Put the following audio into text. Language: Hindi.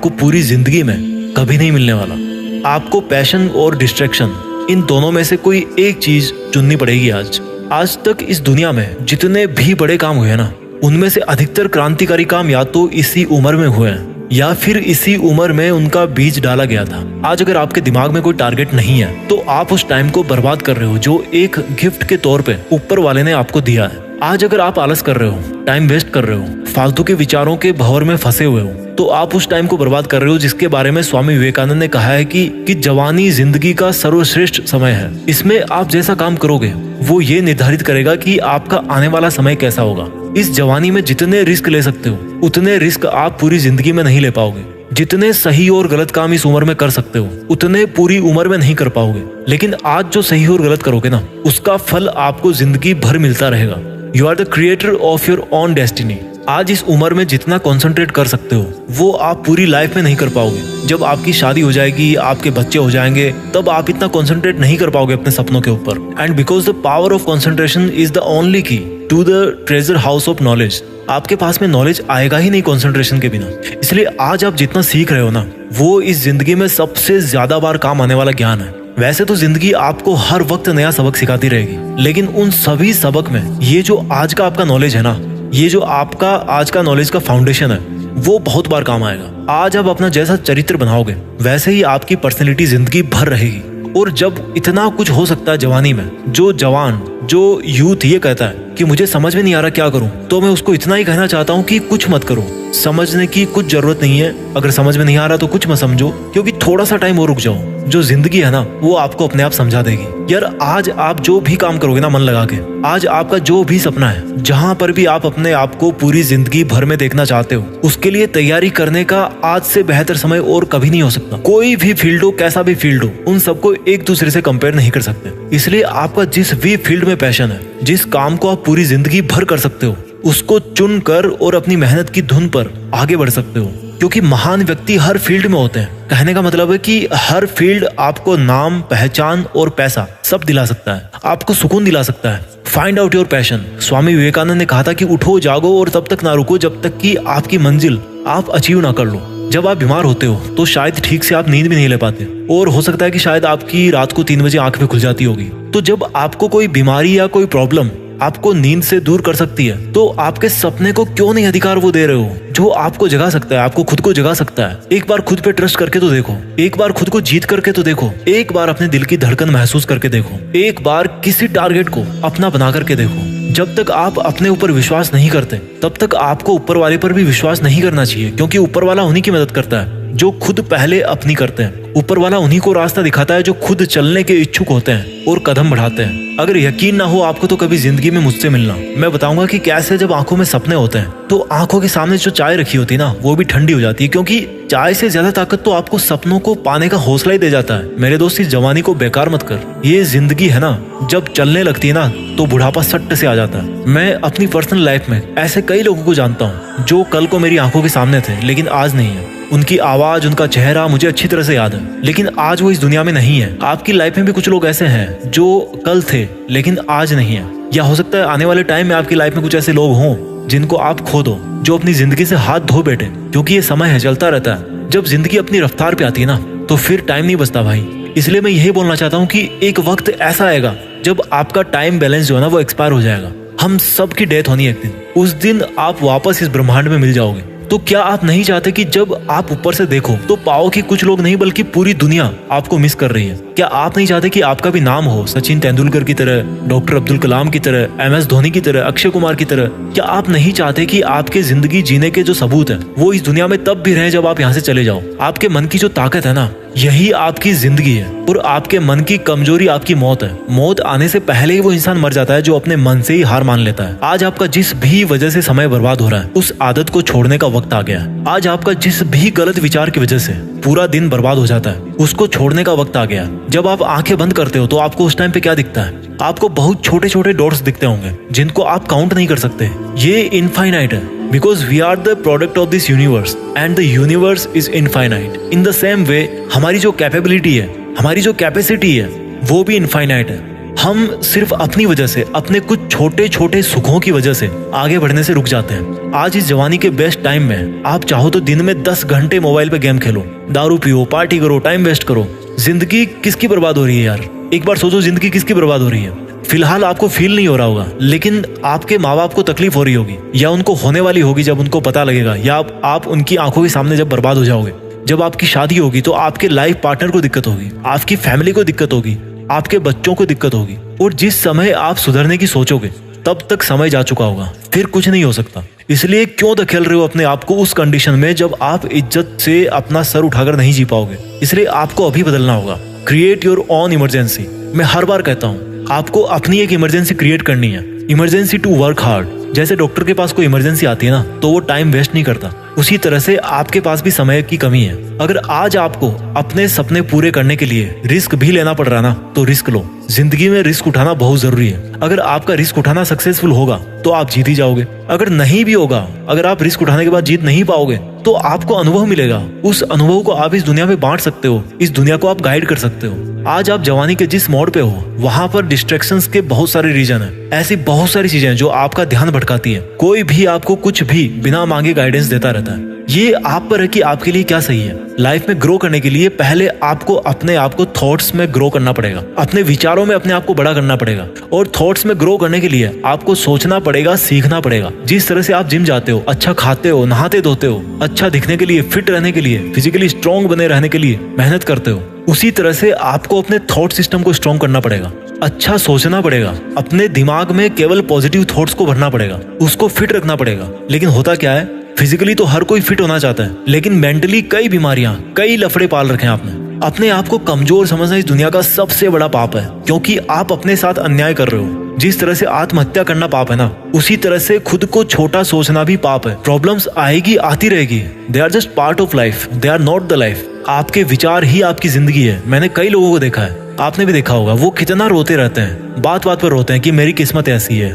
आपको पूरी जिंदगी में कभी नहीं मिलने वाला। आपको पैशन और डिस्ट्रैक्शन, इन दोनों में से कोई एक चीज चुननी पड़ेगी। आज तक इस दुनिया में जितने भी बड़े काम हुए ना, उनमें से अधिकतर क्रांतिकारी काम या तो इसी उम्र में हुए हैं या फिर इसी उम्र में उनका बीज डाला गया था। आज अगर आपके दिमाग में कोई टारगेट नहीं है तो आप उस टाइम को बर्बाद कर रहे हो जो एक गिफ्ट के तौर पे ऊपर वाले ने आपको दिया है। आज अगर आप आलस कर रहे हो, टाइम वेस्ट कर रहे हो, फालतू के विचारों के भंवर में फंसे हुए हो, तो आप उस टाइम को बर्बाद कर रहे हो जिसके बारे में स्वामी विवेकानंद ने कहा है कि जवानी जिंदगी का सर्वश्रेष्ठ समय है। इसमें आप जैसा काम करोगे वो ये निर्धारित करेगा कि आपका आने वाला समय कैसा होगा। इस जवानी में जितने रिस्क ले सकते हो उतने रिस्क आप पूरी जिंदगी में नहीं ले पाओगे। जितने सही और गलत काम इस उम्र में कर सकते हो उतने पूरी उम्र में नहीं कर पाओगे। लेकिन आज जो सही और गलत करोगे ना, उसका फल आपको जिंदगी भर मिलता रहेगा। You are the creator of your own destiny. आज इस उम्र में जितना कंसंट्रेट कर सकते हो वो आप पूरी लाइफ में नहीं कर पाओगे। जब आपकी शादी हो जाएगी, आपके बच्चे हो जाएंगे, तब आप इतना कंसंट्रेट नहीं कर पाओगे अपने सपनों के ऊपर। And because the power of concentration is the only key to the treasure house of knowledge. आपके पास में नॉलेज आएगा ही नहीं कंसंट्रेशन के बिना। इसलिए आज आप जितना सीख रहे हो ना, वो इस जिंदगी में सबसे ज्यादा बार काम आने वाला ज्ञान है। वैसे तो जिंदगी आपको हर वक्त नया सबक सिखाती रहेगी, लेकिन उन सभी सबक में ये जो आज का आपका नॉलेज है ना, ये जो आपका आज का नॉलेज का फाउंडेशन है, वो बहुत बार काम आएगा। आज आप अपना जैसा चरित्र बनाओगे वैसे ही आपकी पर्सनैलिटी जिंदगी भर रहेगी। और जब इतना कुछ हो सकता है जवानी में, जो जवान, जो यूथ ये कहता है कि मुझे समझ में नहीं आ रहा क्या करूं, तो मैं उसको इतना ही कहना चाहता हूं कि कुछ मत करो। समझने की कुछ जरूरत नहीं है। अगर समझ में नहीं आ रहा तो कुछ मत समझो, क्योंकि थोड़ा सा टाइम और रुक जाओ। जो जिंदगी है ना, वो आपको अपने आप समझा देगी। यार आज आप जो भी काम करोगे ना मन लगा के, आज आपका जो भी सपना है, जहां पर भी आप अपने आप को पूरी जिंदगी भर में देखना चाहते हो, उसके लिए तैयारी करने का आज से बेहतर समय और कभी नहीं हो सकता। कोई भी फील्ड हो, कैसा भी फील्ड हो, उन सबको एक दूसरे से कंपेयर नहीं कर सकते। इसलिए आपका जिस भी फील्ड में पैशन है, जिस काम को आप पूरी जिंदगी भर कर सकते हो, उसको चुन कर और अपनी मेहनत की धुन पर आगे बढ़ सकते हो। क्योंकि महान व्यक्ति हर फील्ड में होते हैं। कहने का मतलब है कि हर फील्ड आपको नाम, पहचान और पैसा सब दिला सकता है, आपको सुकून दिला सकता है। Find out your passion. Swami Vivekananda ने कहा था कि उठो जागो और तब तक ना रुको जब तक कि आपकी मंजिल आप अचीव ना कर लो। जब आप बीमार होते हो तो शायद ठीक से आप नींद भी नहीं ले पाते, और हो सकता है कि शायद आपकी रात को 3 बजे आंख भी खुल जाती होगी। तो जब आपको कोई बीमारी या कोई प्रॉब्लम आपको नींद से दूर कर सकती है, तो आपके सपने को क्यों नहीं अधिकार वो दे रहे हो जो आपको जगा सकता है, आपको खुद को जगा सकता है। एक बार खुद पे ट्रस्ट करके तो देखो, एक बार खुद को जीत करके तो देखो, एक बार अपने दिल की धड़कन महसूस करके देखो, एक बार किसी टारगेट को अपना बना करके देखो। जब तक आप अपने ऊपर विश्वास नहीं करते, तब तक आपको ऊपर वाले पर भी विश्वास नहीं करना चाहिए, क्योंकि ऊपर वाला उन्हीं की मदद करता है जो खुद पहले अपनी करते हैं। ऊपर वाला उन्हीं को रास्ता दिखाता है जो खुद चलने के इच्छुक होते हैं और कदम बढ़ाते हैं। अगर यकीन ना हो आपको तो कभी जिंदगी में मुझसे मिलना, मैं बताऊंगा कि कैसे जब आंखों में सपने होते हैं तो आंखों के सामने जो चाय रखी होती है ना, वो भी ठंडी हो जाती है। क्योंकि चाय से ज्यादा ताकत तो आपको सपनों को पाने का हौसला ही दे जाता है। मेरे दोस्त, इस जवानी को बेकार मत कर। ये जिंदगी है ना, जब चलने लगती है ना तो बुढ़ापा सट्ट से आ जाता है। मैं अपनी पर्सनल लाइफ में ऐसे कई लोगों को जानता हूँ जो कल को मेरी आंखों के सामने थे लेकिन आज नहीं है। उनकी आवाज, उनका चेहरा मुझे अच्छी तरह से याद है, लेकिन आज वो इस दुनिया में नहीं है। आपकी लाइफ में भी कुछ लोग ऐसे हैं जो कल थे लेकिन आज नहीं है। या हो सकता है आने वाले टाइम में आपकी लाइफ में कुछ ऐसे लोग हों जिनको आप खो दो, जो अपनी जिंदगी से हाथ धो बैठे। क्योंकि ये समय है, चलता रहता है। जब जिंदगी अपनी रफ्तार पे आती है ना, तो फिर टाइम नहीं बचता भाई। इसलिए मैं यही बोलना चाहता हूँ कि एक वक्त ऐसा आएगा जब आपका टाइम बैलेंस जो है ना, वो एक्सपायर हो जाएगा। हम सब की डेथ होनी है एक दिन। उस दिन आप वापस इस ब्रह्मांड में मिल जाओगे। तो क्या आप नहीं चाहते कि जब आप ऊपर से देखो तो पाओ कि कुछ लोग नहीं बल्कि पूरी दुनिया आपको मिस कर रही है? क्या आप नहीं चाहते कि आपका भी नाम हो सचिन तेंदुलकर की तरह, डॉक्टर अब्दुल कलाम की तरह, MS धोनी की तरह, अक्षय कुमार की तरह? क्या आप नहीं चाहते कि आपके जिंदगी जीने के जो सबूत है वो इस दुनिया में तब भी रहे जब आप यहाँ से चले जाओ? आपके मन की जो ताकत है ना, यही आपकी जिंदगी है, और आपके मन की कमजोरी आपकी मौत है। मौत आने से पहले ही वो इंसान मर जाता है जो अपने मन से ही हार मान लेता है। आज आपका जिस भी वजह से समय बर्बाद हो रहा है, उस आदत को छोड़ने का वक्त आ गया है। आज आपका जिस भी गलत विचार की वजह से पूरा दिन बर्बाद हो जाता है, उसको छोड़ने का वक्त आ गया। जब आप आंखें बंद करते हो तो आपको उस टाइम पे क्या दिखता है? आपको बहुत छोटे छोटे डॉट्स दिखते होंगे जिनको आप काउंट नहीं कर सकते। ये इनफाइनाइट है, because we are the product of this universe and the universe is infinite. In the same way, हमारी जो कैपेबिलिटी है, हमारी जो कैपेसिटी है, वो भी इनफाइनाइट है। हम सिर्फ अपनी वजह से, अपने कुछ छोटे छोटे सुखों की वजह से आगे बढ़ने से रुक जाते हैं। आज इस जवानी के बेस्ट टाइम में आप चाहो तो दिन में 10 घंटे मोबाइल पे गेम खेलो, दारू पियो, पार्टी करो, टाइम वेस्ट करो। जिंदगी किसकी बर्बाद हो रही है यार? एक बार सोचो, जिंदगी किसकी बर्बाद हो रही है? फिलहाल आपको फील नहीं हो रहा होगा, लेकिन आपके माँ बाप को तकलीफ हो रही होगी, या उनको होने वाली होगी जब उनको पता लगेगा, या आप उनकी आंखों के सामने जब बर्बाद हो जाओगे। जब आपकी शादी होगी तो आपके लाइफ पार्टनर को दिक्कत होगी, आपकी फैमिली को दिक्कत होगी, आपके बच्चों को दिक्कत होगी। और जिस समय आप सुधरने की सोचोगे तब तक समय जा चुका होगा, फिर कुछ नहीं हो सकता। इसलिए क्यों धकेल रहे हो अपने आप को उस कंडीशन में जब आप इज्जत से अपना सर उठाकर नहीं जी पाओगे? इसलिए आपको अभी बदलना होगा। Create your own emergency. मैं हर बार कहता हूँ, आपको अपनी एक इमरजेंसी क्रिएट करनी है। Emergency to work hard. जैसे डॉक्टर के पास कोई इमरजेंसी आती है ना, तो वो टाइम वेस्ट नहीं करता, उसी तरह से आपके पास भी समय की कमी है। अगर आज आपको अपने सपने पूरे करने के लिए रिस्क भी लेना पड़ रहा ना, तो रिस्क लो। जिंदगी में रिस्क उठाना बहुत जरूरी है। अगर आपका रिस्क उठाना सक्सेसफुल होगा तो आप जीत ही जाओगे। अगर नहीं भी होगा, अगर आप रिस्क उठाने के बाद जीत नहीं पाओगे, तो आपको अनुभव मिलेगा। उस अनुभव को आप इस दुनिया में बांट सकते हो, इस दुनिया को आप गाइड कर सकते हो। आज आप जवानी के जिस मोड़ पे हो, वहां पर डिस्ट्रैक्शंस के बहुत सारे रीजन है। ऐसी बहुत सारी चीजें हैं जो आपका ध्यान भटकाती है। कोई भी आपको कुछ भी बिना मांगे गाइडेंस देता रहता है। ये आप पर है कि आपके लिए क्या सही है। लाइफ में ग्रो करने के लिए पहले आपको अपने आप को थॉट्स में ग्रो करना पड़ेगा, अपने विचारों में अपने आप को बड़ा करना पड़ेगा। और थॉट्स में ग्रो करने के लिए आपको सोचना पड़ेगा, सीखना पड़ेगा। जिस तरह से आप जिम जाते हो, अच्छा खाते हो, नहाते धोते हो, अच्छा दिखने के लिए, फिट रहने के लिए, फिजिकली स्ट्रॉन्ग बने रहने के लिए मेहनत करते हो, उसी तरह से आपको अपने थॉट सिस्टम को स्ट्रॉन्ग करना पड़ेगा। अच्छा सोचना पड़ेगा, अपने दिमाग में केवल पॉजिटिव थॉट्स को भरना पड़ेगा, उसको फिट रखना पड़ेगा। लेकिन होता क्या है, फिजिकली तो हर कोई फिट होना चाहता है, लेकिन मेंटली कई बीमारियां, कई लफड़े पाल रखे हैं आपने। अपने आप को कमजोर समझना इस दुनिया का सबसे बड़ा पाप है, क्योंकि आप अपने साथ अन्याय कर रहे हो। जिस तरह से आत्महत्या करना पाप है ना, उसी तरह से खुद को छोटा सोचना भी पाप है। प्रॉब्लम्स आएगी, आती रहेगी। They are just part of life, they are not the life. आपके विचार ही आपकी जिंदगी है। मैंने कई लोगों को देखा है, आपने भी देखा होगा, वो कितना रोते रहते हैं, बात बात पर रोते हैं कि मेरी किस्मत ऐसी है,